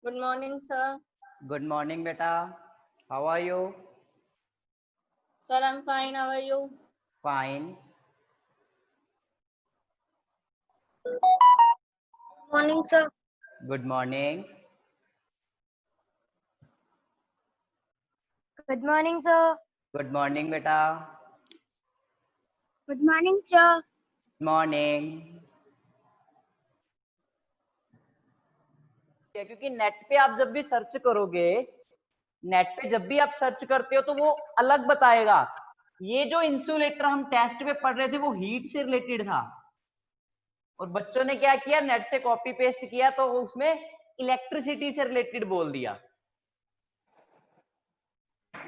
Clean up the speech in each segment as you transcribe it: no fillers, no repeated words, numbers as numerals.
Good morning, sir. Good morning, beta. How are you? Sir, I'm fine. How are you? Fine. Morning, sir. Good morning. Good morning, sir. Good morning, beta. Good morning, sir. Morning. क्योंकि net पे आप जब भी search करोगे, net पे जब भी आप सर्च करते हो तो वो अलग बताएगा। ये जो इंसुलेटर हम टेस्ट में पढ़ रहे थे वो हीट से रिलेटेड था, और बच्चों ने क्या किया, नेट से कॉपी पेस्ट किया तो वो उसमें इलेक्ट्रिसिटी से रिलेटेड बोल दिया।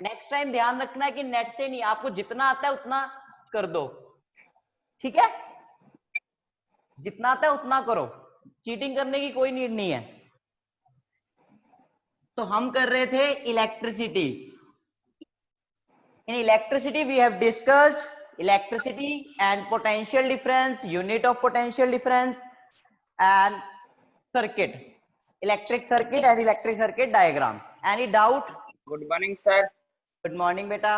नेक्स्ट टाइम ध्यान रखना है कि नेट से नहीं, आपको जितना आता है उतना कर दो, ठीक है? जितना आता है उतना करो, चीटिंग करने की कोई नीड नहीं है। तो हम कर रहे थे electricity. In electricity we have discussed electricity and potential difference, unit of potential difference and circuit, electric circuit and electric circuit diagram. Any doubt? Good morning, sir. Good morning बेटा।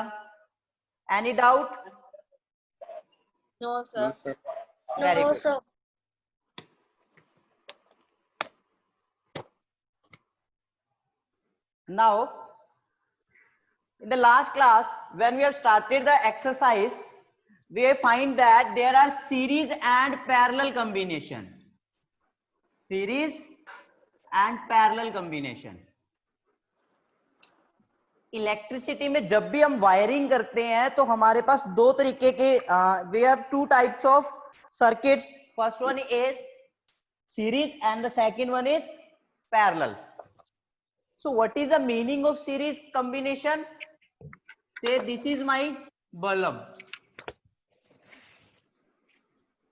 Any doubt? No, sir. No, sir. Very No, good. sir. Now, in the last class, when we have started the exercise, we find that there are series and parallel combination. Series and parallel combination. Electricity में जब भी हम wiring करते हैं तो हमारे पास दो तरीके के we have two types of circuits. First one is series and the second one is parallel. So what is the meaning of series combination? Say this is my bulb,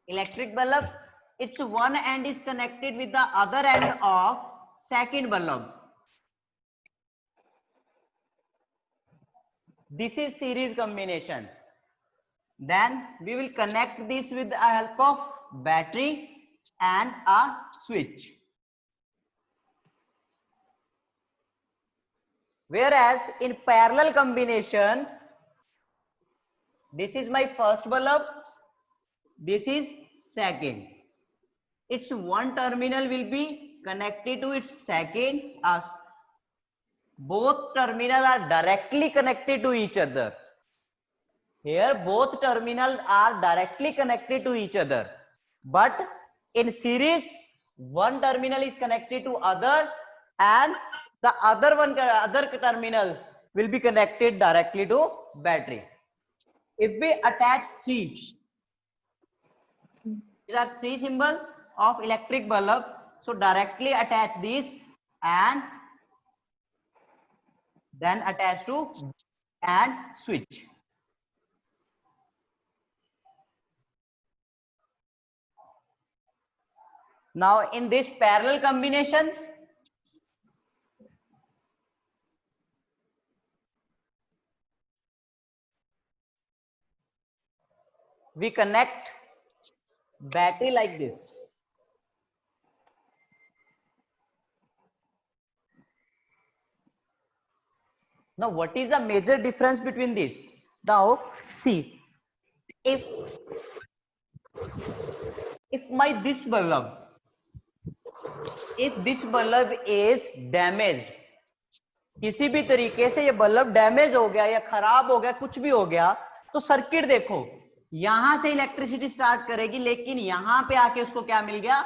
electric bulb. Its one end is connected with the other end of second bulb. This is series combination. Then we will connect this with the help of battery and a switch. Whereas in parallel combination, this is my first bulb, this is second. Its one terminal will be connected to its second. Both terminals are directly connected to each other. Here both terminals are directly connected to each other. But in series, one terminal is connected to other and the other terminal will be connected directly to battery. If we attach three, these are three symbols of electric bulb, so directly attach these and then attach to and switch. Now in this parallel combinations, we connect battery like this. Now what is the major difference between this? Now see, if this bulb is damaged, किसी भी तरीके से ये bulb damage हो गया या खराब हो गया, कुछ भी हो गया, तो सर्किट देखो यहां से इलेक्ट्रिसिटी स्टार्ट करेगी, लेकिन यहां पे आके उसको क्या मिल गया,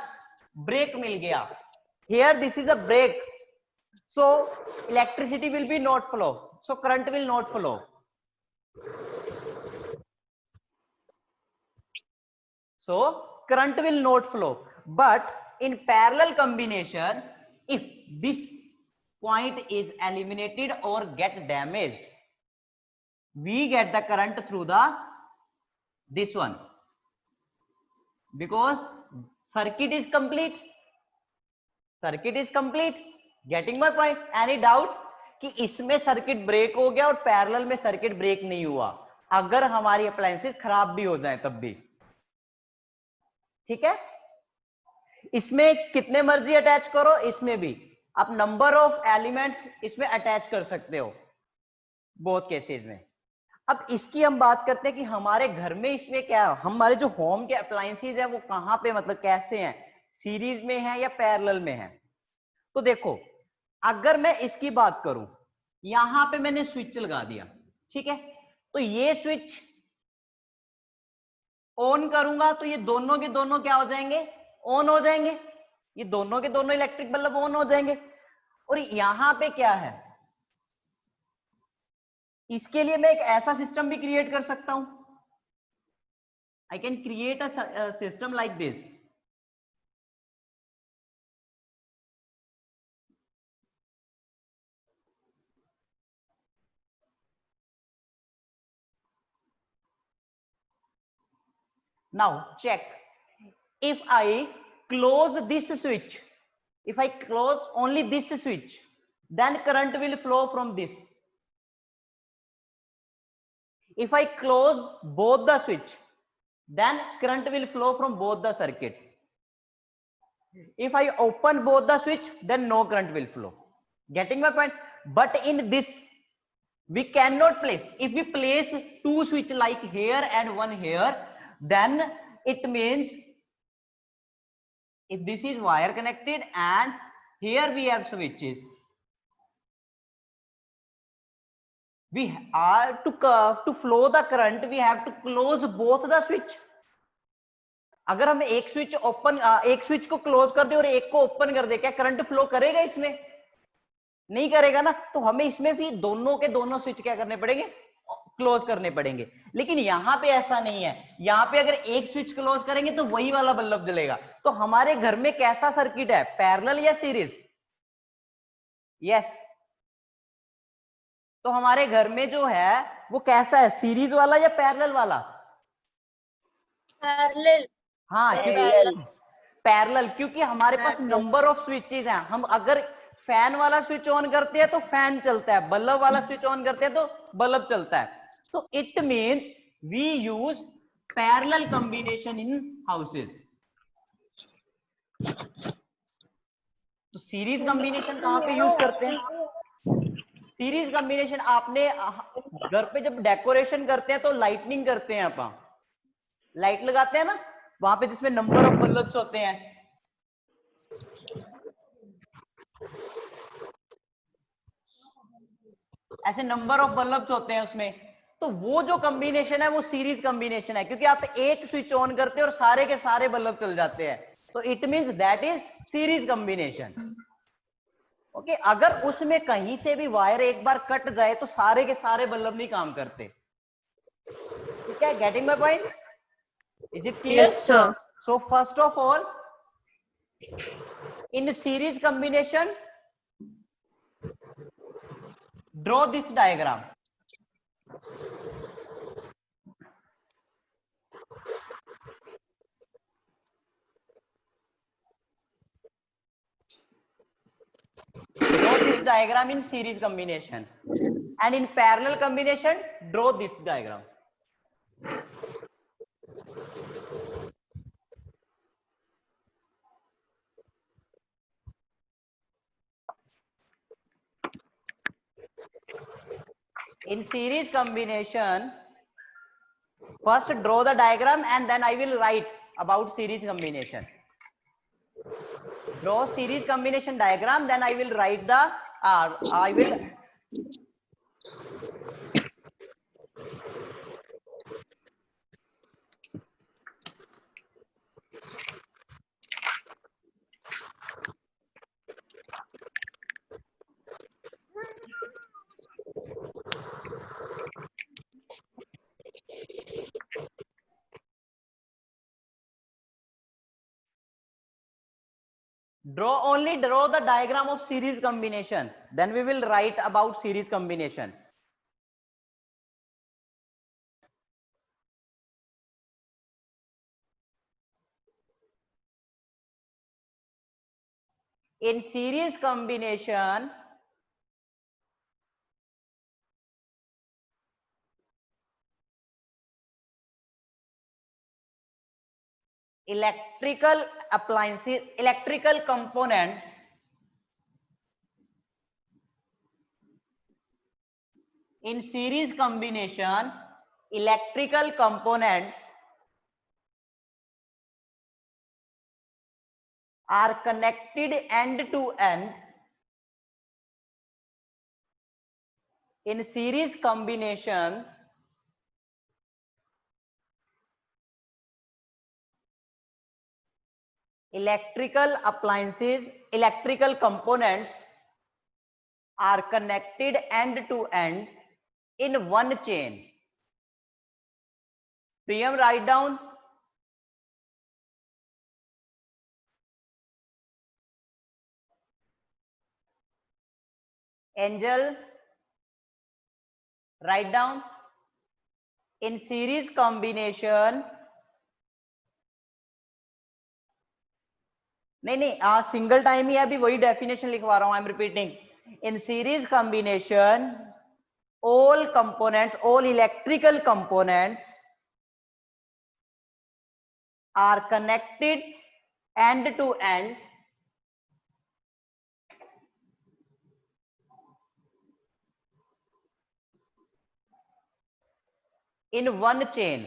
ब्रेक मिल गया. Here this is a break, so electricity will be not flow, so current will not flow. So current will not flow. But in parallel combination, if this point is eliminated or get damaged, we get the current through the this one, because circuit is complete. Circuit is complete. Getting my point? Any doubt कि इसमें circuit break हो गया और parallel में circuit break नहीं हुआ, अगर हमारी अप्लायंसेस खराब भी हो जाए तब भी, ठीक है? इसमें कितने मर्जी अटैच करो, इसमें भी आप नंबर ऑफ एलिमेंट्स इसमें अटैच कर सकते हो बोथ केसेस में। अब इसकी हम बात करते हैं कि हमारे घर में इसमें क्या, हमारे जो होम के अप्लायंसेस है वो कहां पे, मतलब कैसे हैं, सीरीज में है या पैरेलल में है। तो देखो अगर मैं इसकी बात करूं, यहां पे मैंने स्विच लगा दिया, ठीक है, तो ये स्विच ऑन करूंगा तो ये दोनों के दोनों क्या हो जाएंगे, ऑन हो जाएंगे, ये दोनों के दोनों इलेक्ट्रिक बल्ब ऑन हो जाएंगे। और यहां पे क्या है, इसके लिए मैं एक ऐसा सिस्टम भी क्रिएट कर सकता हूं, I can create a system like this. Now check, if I close this switch, if I close only this switch, then current will flow from this. If I close both the switch, then current will flow from both the circuits. If I open both the switch, then no current will flow. Getting my point? But in this we cannot place, if we place two switch like here and one here, then it means if this is wire connected and here we have switches, we are to flow the current, we have to close both the switch. अगर हम एक switch open, एक switch को close कर दे और एक को open कर दे, क्या करंट फ्लो करेगा इसमें? नहीं करेगा ना। तो हमें इसमें भी दोनों के दोनों स्विच क्या करने पड़ेंगे, क्लोज करने पड़ेंगे। लेकिन यहां पे ऐसा नहीं है, यहां पे अगर एक स्विच क्लोज करेंगे तो वही वाला बल्ब जलेगा। तो हमारे घर में कैसा सर्किट है, पैरेलल या सीरीज? यस, तो हमारे घर में जो है वो कैसा है, सीरीज वाला या पैरेलल वाला? पैरेलल। हाँ, क्योंकि पैरेलल, क्योंकि हमारे पास नंबर ऑफ स्विचेस हैं। हम अगर फैन वाला स्विच ऑन करते हैं तो फैन चलता है, बल्ब वाला स्विच ऑन करते हैं तो बल्ब चलता है। तो it means we use parallel combination in houses. तो सीरीज कॉम्बिनेशन कहां पे यूज करते हैं? सीरीज कॉम्बिनेशन आपने घर पे जब डेकोरेशन करते हैं तो लाइटनिंग करते हैं, आप लाइट लगाते हैं ना वहां पे जिसमें नंबर ऑफ बल्ब्स होते हैं, ऐसे नंबर ऑफ बल्ब्स होते हैं उसमें। तो वो जो कॉम्बिनेशन है वो सीरीज कॉम्बिनेशन है, क्योंकि आप एक स्विच ऑन करते हैं और सारे के सारे बल्ब चल जाते हैं। तो it means that is series combination. Okay, अगर उसमें कहीं से भी वायर एक बार कट जाए तो सारे के सारे बल्ब नहीं काम करते। ठीक है, getting my point? Is it clear? Yes, sir. So first of all, in series combination, draw this diagram. Draw this diagram in series combination, and in parallel combination, draw this diagram. In series combination, first draw the diagram and then I will write about series combination. Draw series combination diagram, then I will write the I will draw the diagram of series combination, then we will write about series combination. In series combination, electrical appliances, electrical components in series combination, electrical components are connected end to end. In series combination, electrical appliances, electrical components are connected end to end in one chain. Priyam, write down. Angel, write down. In series combination, नहीं single time ही है, अभी वही definition लिखवा रहा हूं. I am repeating. In series combination, all components, all electrical components are connected end to end in one chain.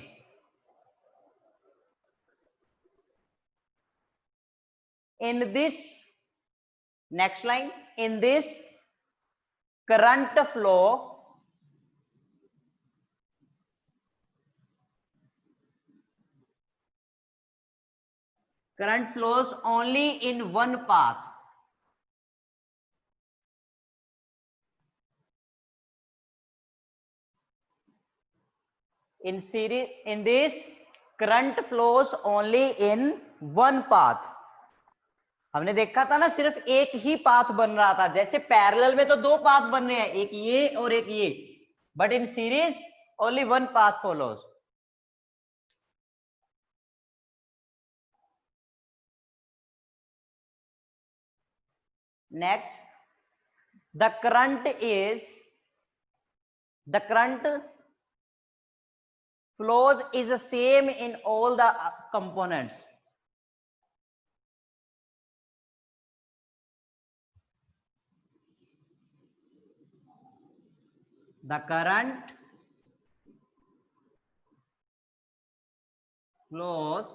In this, next line, in this current flow current flows only in one path. In series, in this current flows only in one path. हमने देखा था ना, सिर्फ एक ही path बन रहा था. जैसे पैरेलल में तो दो पाथ बन रहे हैं, एक ये और एक ये, but in series only one path follows. Next, the current flows is the same in all the components. The current flows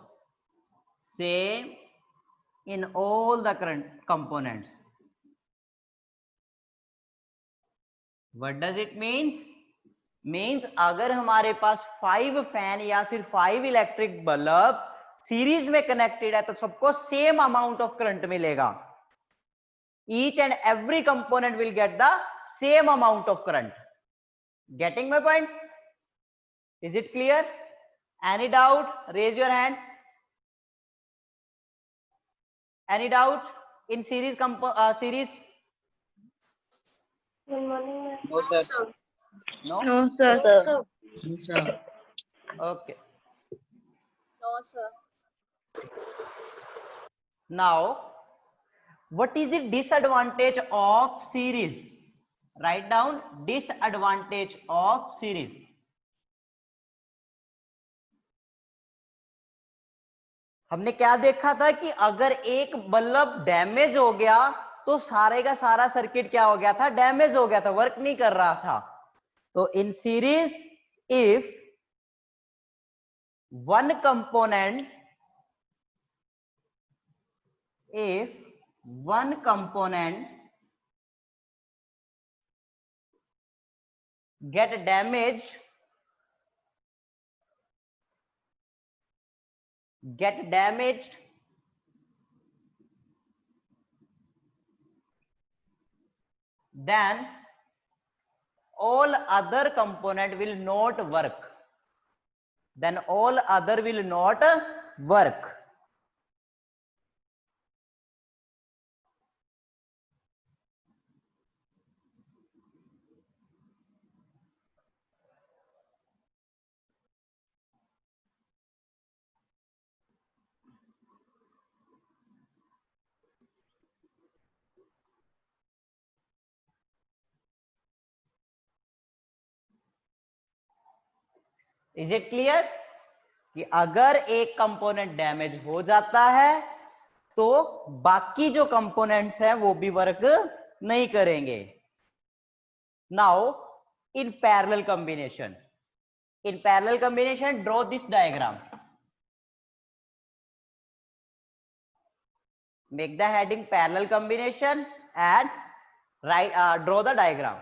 same in all the current components. What does it mean? Means अगर हमारे पास 5 fan या फिर 5 electric bulb series में connected है तो सबको same amount of current मिलेगा. Each and every component will get the same amount of current. Getting my point? Is it clear? Any doubt? Raise your hand. Any doubt in series series? Good morning. No, sir. No? No, sir. Sir. No, sir. Okay. No, sir. Now, what is the disadvantage of series? Write down disadvantage of series. हमने क्या देखा था कि अगर एक bulb damage हो गया तो सारे का सारा सर्किट क्या हो गया था, डैमेज हो गया था, वर्क नहीं कर रहा था. तो in series if one component get damaged, then all other component will not work. Is it clear कि अगर एक कंपोनेंट डैमेज हो जाता है तो बाकी जो कंपोनेंट्स हैं वो भी वर्क नहीं करेंगे. Now in parallel combination. In parallel combination, draw this diagram. Make the heading parallel combination and draw the diagram.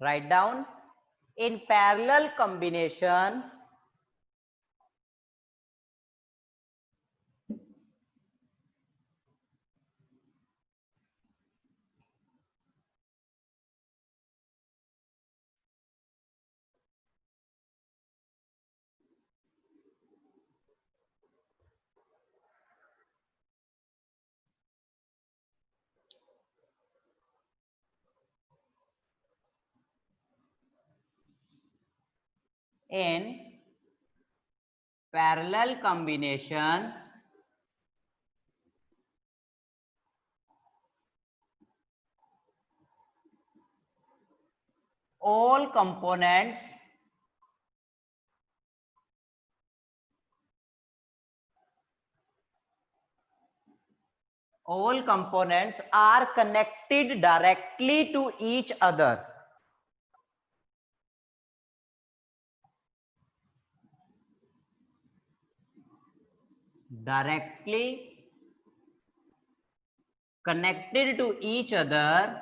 Write down, in parallel combination, in parallel combination, all components are connected directly to each other. Directly connected to each other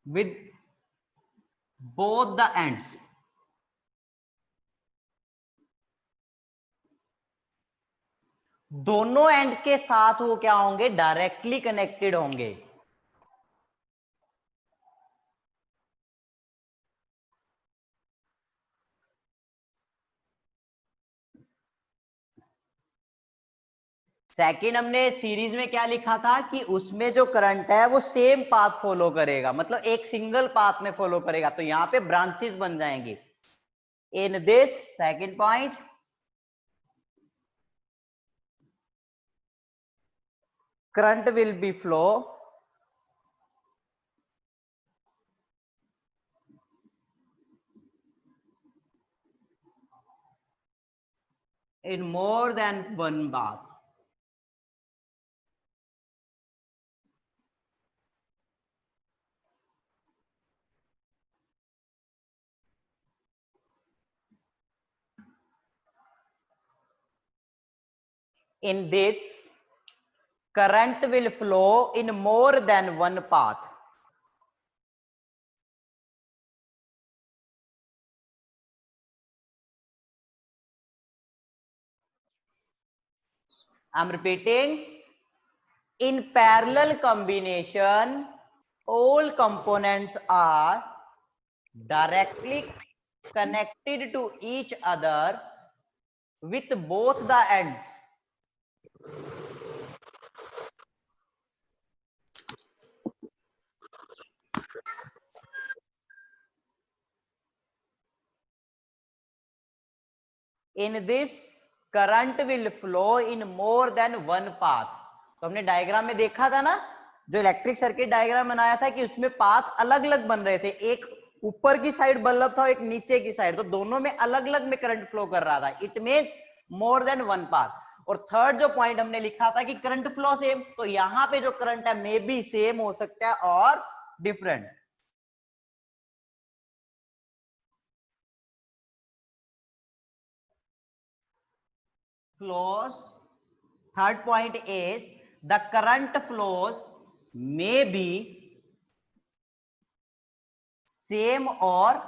with both the ends. दोनों and के साथ वो क्या होंगे, directly connected होंगे. Second हमने series में क्या लिखा था कि उसमें जो करंट है वो सेम पाथ फॉलो करेगा, मतलब एक सिंगल पाथ में फॉलो करेगा, तो यहां पे ब्रांचेस बन जाएंगे. In this second point, current will be flow in more than one path. In this, current will flow in more than one path. I'm repeating, in parallel combination, all components are directly connected to each other with both the ends. In this, current will flow in more than one path. तो हमने diagram में देखा था ना, जो electric circuit diagram बनाया था कि उसमें पाथ अलग अलग बन रहे थे, एक ऊपर की साइड बल्ब था, एक नीचे की साइड, तो दोनों में अलग अलग में करंट फ्लो कर रहा था. It means more than one path. और थर्ड जो पॉइंट हमने लिखा था कि करंट फ्लो सेम, तो यहां पे जो करंट है मे बी सेम हो सकता है और different. Flows, third point is the current flows may be same or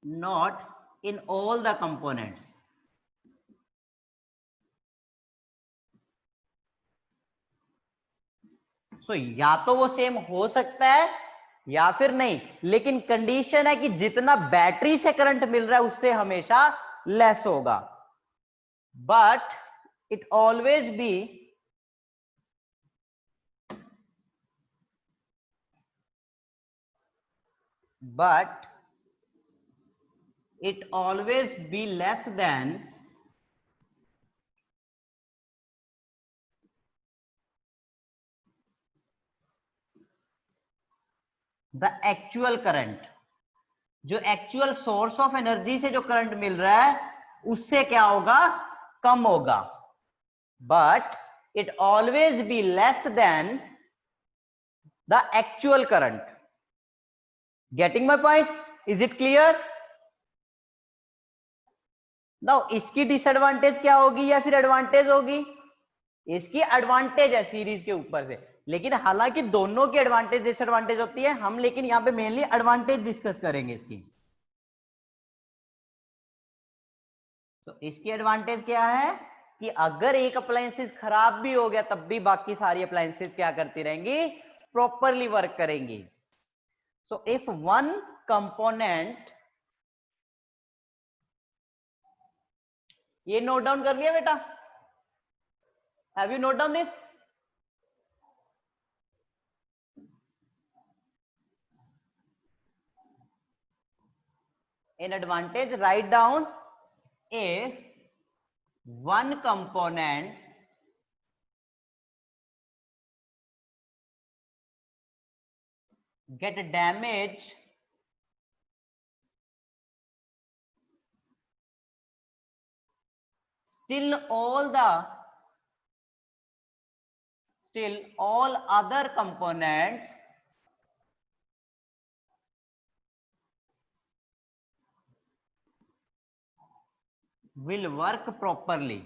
not in all the components. सो या तो वो सेम हो सकता है या फिर नहीं, लेकिन कंडीशन है कि जितना बैटरी से करंट मिल रहा है उससे हमेशा लेस होगा। But it always be less than the actual current. जो एक्चुअल सोर्स ऑफ एनर्जी से जो करंट मिल रहा है उससे क्या होगा, कम होगा। But it always be less than the actual current. Getting my point? Is it clear? Now इसकी डिसएडवांटेज क्या होगी या फिर एडवांटेज होगी? इसकी एडवांटेज है सीरीज के ऊपर से, लेकिन हालांकि दोनों की एडवांटेज डिसएडवांटेज होती है, हम लेकिन यहां पे मेनली एडवांटेज डिस्कस करेंगे इसकी। तो इसकी एडवांटेज क्या है कि अगर एक अप्लायंसेस खराब भी हो गया तब भी बाकी सारी अप्लायंसेस क्या करती रहेंगी, प्रॉपरली वर्क करेंगी। सो इफ वन कंपोनेंट, ये नोट डाउन कर लिया बेटा? Have you note down this? In advantage, write down if one component get damaged still all other components will work properly.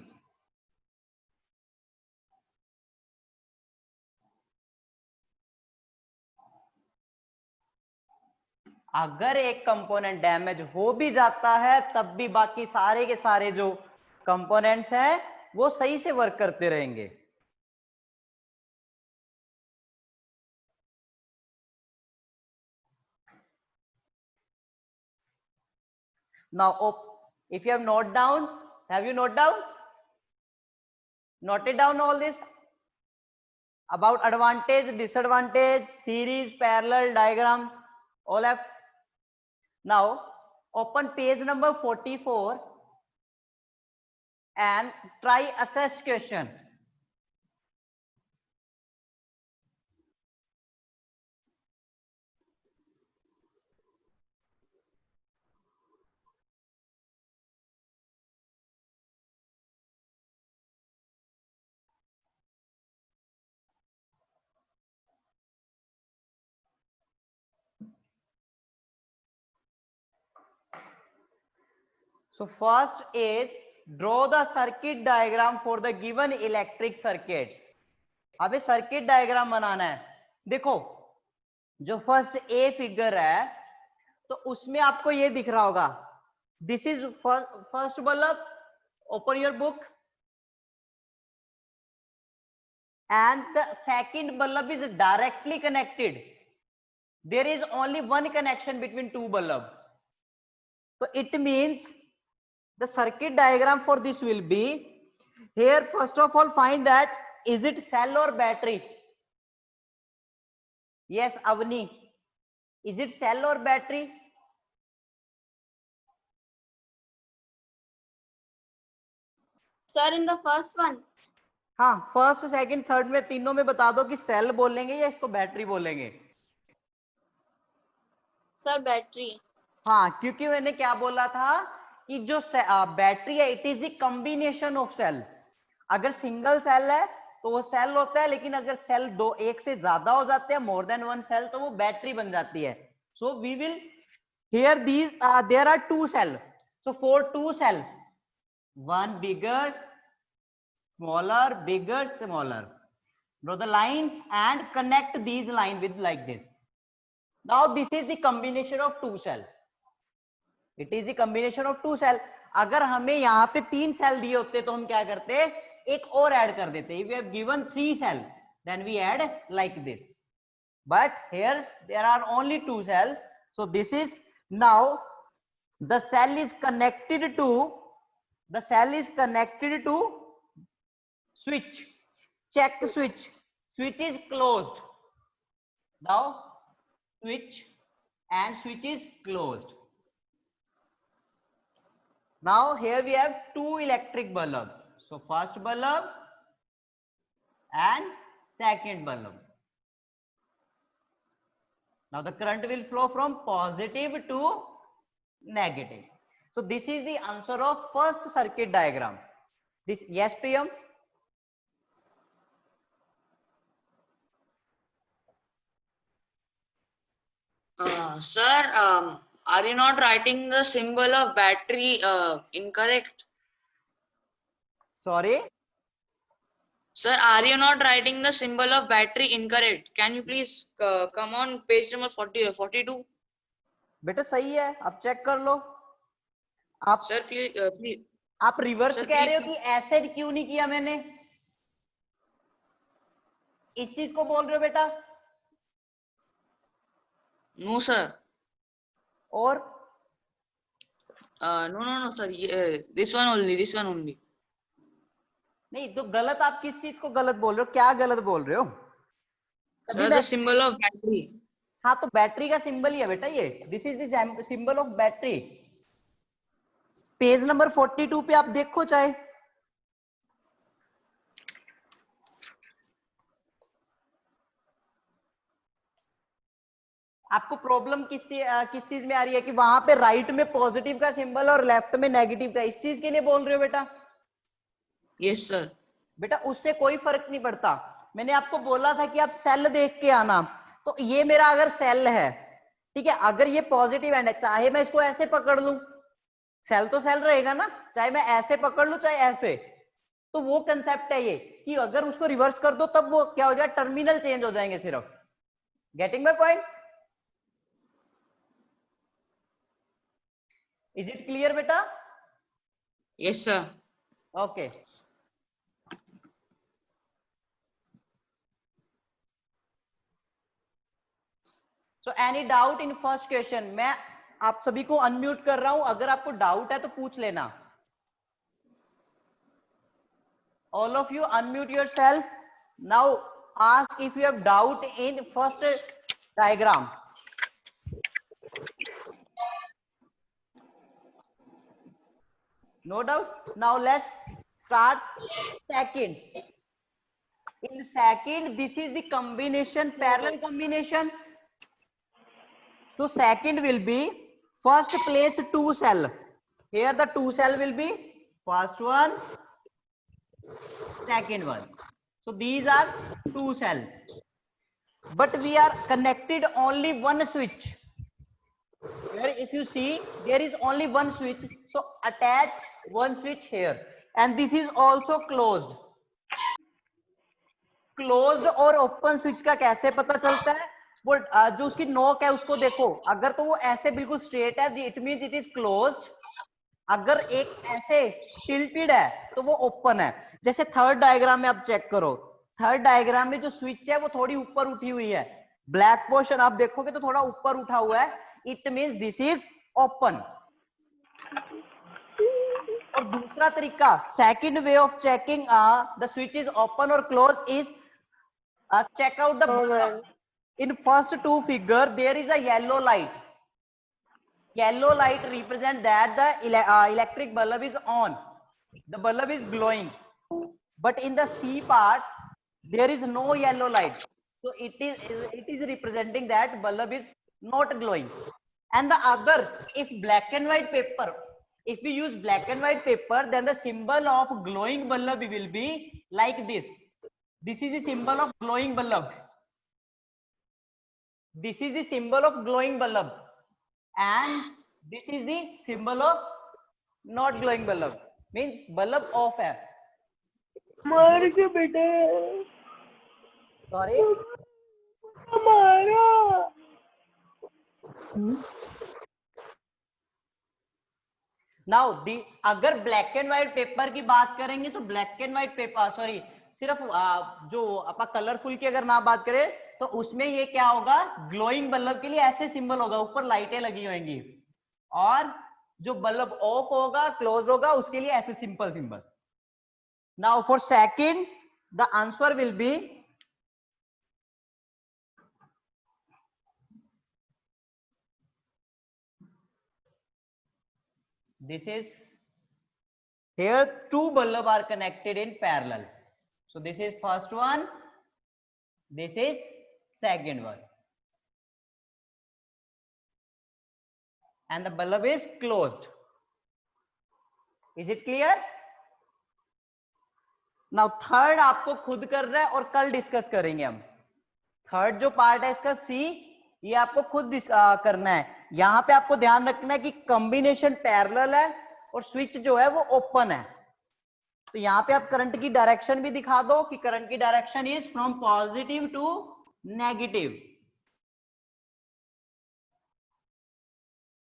अगर एक कंपोनेंट डैमेज हो भी जाता है तब भी बाकी सारे के सारे जो कंपोनेंट्स हैं वो सही से वर्क करते रहेंगे। Now, if you have note down, have you note down? Noted down all this about advantage, disadvantage, series, parallel, diagram, all have. Now, open page number 44 and try assess question. So first is draw the circuit diagram for the given electric circuits. अबे circuit diagram बनाना है। देखो जो first a figure है तो उसमें आपको ये दिख रहा होगा, this is first bulb, open your book, and the second bulb is directly connected. There is only one connection between two bulbs. So it means the circuit diagram for this will be, here first of all find that is it cell or battery? Yes, Avni, is it cell or battery? Sir, in the first one. हाँ, first second third में तीनों में बता दो कि cell बोलेंगे या इसको बैटरी बोलेंगे। Sir battery. हाँ, क्योंकि मैंने क्या बोला था कि जो बैटरी है it is the combination of cell. अगर सिंगल सेल है तो वो सेल होता है, लेकिन अगर सेल दो एक से ज्यादा हो जाते हैं, मोर देन वन सेल, तो वो बैटरी बन जाती है। So we will here these there are two cell, so for two cell, one bigger smaller, bigger, smaller, draw the line and connect these line with like this. Now this is the combination of two cell, it is the combination of two cell. अगर हमें यहाँ पे तीन cell दिए होते तो हम क्या करते, एक और ऐड कर देते। If we have given three cell, then we add like this. But here there are only two cells. So this is now the cell is connected to switch. Check switch. Switch is closed. Now switch is closed. Now here we have two electric bulbs. So first bulb and second bulb. Now the current will flow from positive to negative. So this is the answer of first circuit diagram. This, yes, Priyam? Sir, are you not writing the symbol of battery incorrect? Sorry? Sir, are you not writing the symbol of battery incorrect? Can you please come on page number 42? बेटा सही है, अब check कर लो. आप Sir, please. आप reverse Sir, कह रहे हो please. कि ऐसे क्यों नहीं किया मैंने? इस चीज को बोल रहे हो बेटा? No, sir. और No, sir. This one only. नहीं तो गलत, आप किस चीज को गलत बोल रहे हो? क्या गलत बोल रहे हो? Sir, the symbol of battery. हाँ तो बैटरी का सिंबल ही है बेटा ये. This is the symbol of battery. Page number 42 पे आप देखो चाहे. आपको प्रॉब्लम किस चीज में आ रही है कि वहां पे राइट में पॉजिटिव का सिंबल और लेफ्ट में नेगेटिव का, इस चीज के लिए बोल रहे हो बेटा? Yes, sir. बेटा उससे कोई फर्क नहीं पड़ता. मैंने आपको बोला था कि आप सेल देख के आना. तो ये मेरा अगर सेल है, ठीक है, अगर ये पॉजिटिव एंड है, चाहे मैं इसको ऐसे पकड़ लूं, सेल तो सेल रहेगा ना, चाहे मैं ऐसे पकड़ लूं चाहे ऐसे. तो वो कंसेप्ट है ये कि अगर उसको रिवर्स कर दो तब वो क्या हो जाए, टर्मिनल चेंज हो जाएंगे सिर्फ. Getting my point? Is it clear बेटा? Yes, sir. Okay. So any doubt in first question? मैं आप सभी को अनम्यूट कर रहा हूं, अगर आपको डाउट है तो पूछ लेना. All of you unmute yourself. Now ask if you have doubt in first diagram. No doubt. Now let's start second. In second, this is the combination, parallel combination. So second will be first place two cell. Here the two cell will be first one, second one. So these are two cells. But we are connected only one switch. Here if you see, there is only one switch. So attach one switch here. And this is also closed. Close और open switch का कैसे पता चलता है? वो जो उसकी नोक है उसको देखो, अगर तो वो ऐसे बिल्कुल स्ट्रेट है, it means it is closed. अगर एक ऐसे टिल्टेड है तो वो ओपन है. जैसे थर्ड डायग्राम में आप चेक करो, थर्ड डायग्राम में जो स्विच है वो थोड़ी ऊपर उठी हुई है. ब्लैक पोर्शन आप देखोगे तो थोड़ा ऊपर उठा हुआ है, it means this is open. और दूसरा तरीका, second way of checking the switch is open और close is check out the bulb. In first two figure there is a yellow light. Yellow light represent that the electric bulb is on, the bulb is glowing. But in the C part there is no yellow light, so it is representing that bulb is not glowing. And the other, if black and white paper, if we use black and white paper, then the symbol of glowing bulb will be like this. This is the symbol of glowing bulb. This is the symbol of glowing bulb. And this is the symbol of not glowing bulb. Means bulb off hai. मार के बेटे Sorry. मारा. Now the अगर black and white paper की बात करेंगे तो black and white paper, sorry, सिर्फ जो अपना कलरफुल की अगर ना बात करें तो उसमें ये क्या होगा, ग्लोइंग बल्ब के लिए ऐसे सिंबल होगा, ऊपर लाइटें लगी होंगी, और जो बल्ब ऑफ होगा क्लोज होगा उसके लिए ऐसे simple symbol. Now for second the answer will be this is here two bulb are connected in parallel. So this is first one, this is second one, and the bulb is closed. Is it clear? Now third आपको खुद कर रहा है और कल discuss करेंगे हम. Third जो पार्ट है इसका सी, ये आपको खुद करना है. यहां पे आपको ध्यान रखना है कि कॉम्बिनेशन पैरेलल है और स्विच जो है वो ओपन है. तो यहां पे आप करंट की डायरेक्शन भी दिखा दो कि करंट की direction is from positive to negative,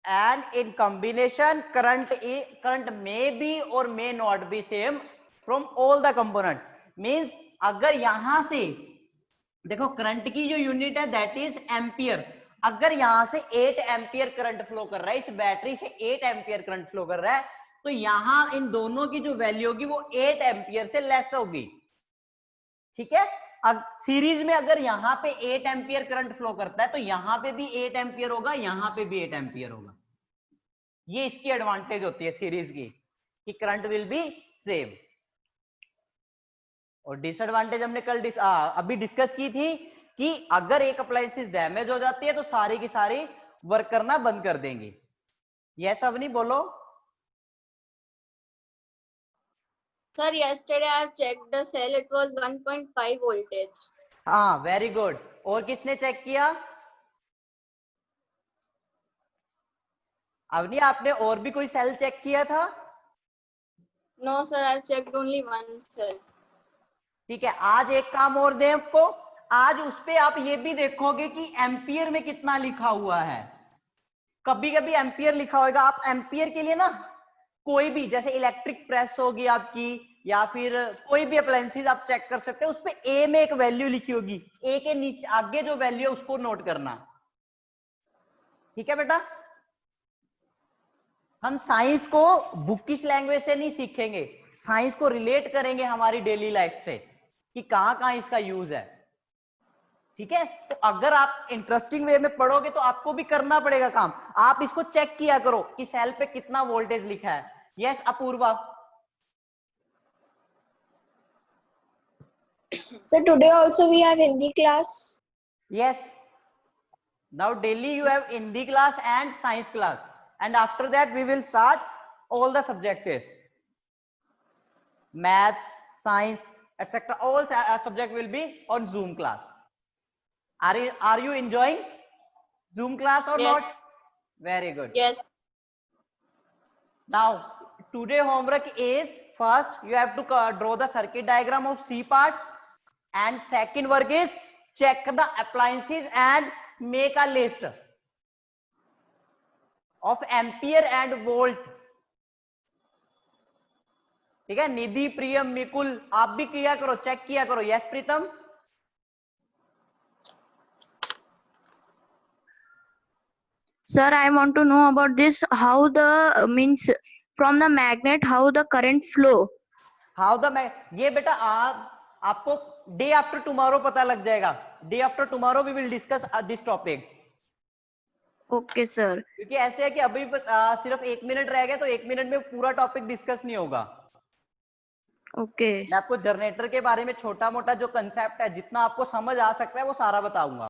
and in combination current may be और may not be same from all the component. Means अगर यहां से देखो करंट की जो यूनिट है दैट इज एम्पियर. अगर यहां से 8 एम्पियर करंट फ्लो कर रहा है, इस बैटरी से 8 एम्पियर करंट फ्लो कर रहा है, तो यहां इन दोनों की जो वैल्यू होगी वो 8 एम्पियर से लेस होगी. ठीक है. अब सीरीज में अगर यहां पे 8 एम्पियर करंट फ्लो करता है तो यहां पे भी 8 एम्पियर होगा, यहां पे भी 8 एम्पियर होगा. ये इसकी एडवांटेज होती है सीरीज की कि करंट विल बी सेम. और डिसएडवांटेज हमने कल अभी डिस्कस की थी कि अगर एक अप्लायंसेस डैमेज हो जाती है तो सारी की सारी वर्क करना बंद कर देंगी. ये सब नहीं बोलो. Sir, yesterday I have checked the cell. It was 1.5 voltage. हाँ, वेरी गुड. और किसने चेक किया? अवनी, आपने और भी कोई सेल चेक किया था? No, sir, I have checked only one cell. ठीक है. आज एक काम और दें आपको. आज उस पे आप ये भी देखोगे कि एम्पियर में कितना लिखा हुआ है. कभी कभी एम्पियर लिखा होगा. आप एम्पियर के लिए ना कोई भी, जैसे इलेक्ट्रिक प्रेस होगी आपकी या फिर कोई भी अप्लायंसेस आप चेक कर सकते हो, उस पे ए में एक वैल्यू लिखी होगी, ए के नीचे आगे जो वैल्यू है उसको नोट करना. ठीक है बेटा. हम साइंस को बुकिश लैंग्वेज से नहीं सीखेंगे, साइंस को रिलेट करेंगे हमारी डेली लाइफ से कि कहां कहां इसका यूज है. ठीक है. तो अगर आप इंटरेस्टिंग वे में पढ़ोगे तो आपको भी करना पड़ेगा काम. आप इसको चेक किया करो कि सेल पे कितना वोल्टेज लिखा है. Yes Apoorva. So today also we have Hindi class. Yes. Now daily you have Hindi class and science class, and after that we will start all the subjects, maths, science, etc. All subject will be on Zoom class. Are you enjoying Zoom class or Yes. not? Very good. Yes. Now today homework is, first you have to draw the circuit diagram of C part, and second work is check the appliances and make a list of ampere and volt. ठीक है. निधि, प्रियम, मिकुल, आप भी किया करो, check किया करो. Yes Pritam. Sir, I want to know about this, how the means from the magnet, how the current flow. How the ये बेटा आपको डे आफ्टर टुमारो पता लग जाएगा. Day after tomorrow we will discuss this topic. Okay, sir. क्योंकि ऐसे है कि अभी सिर्फ 1 मिनट रह गया, तो 1 मिनट में पूरा टॉपिक डिस्कस नहीं होगा. Okay. मैं आपको जनरेटर के बारे में छोटा मोटा जो कंसेप्ट है, जितना आपको समझ आ सकता है वो सारा बताऊंगा.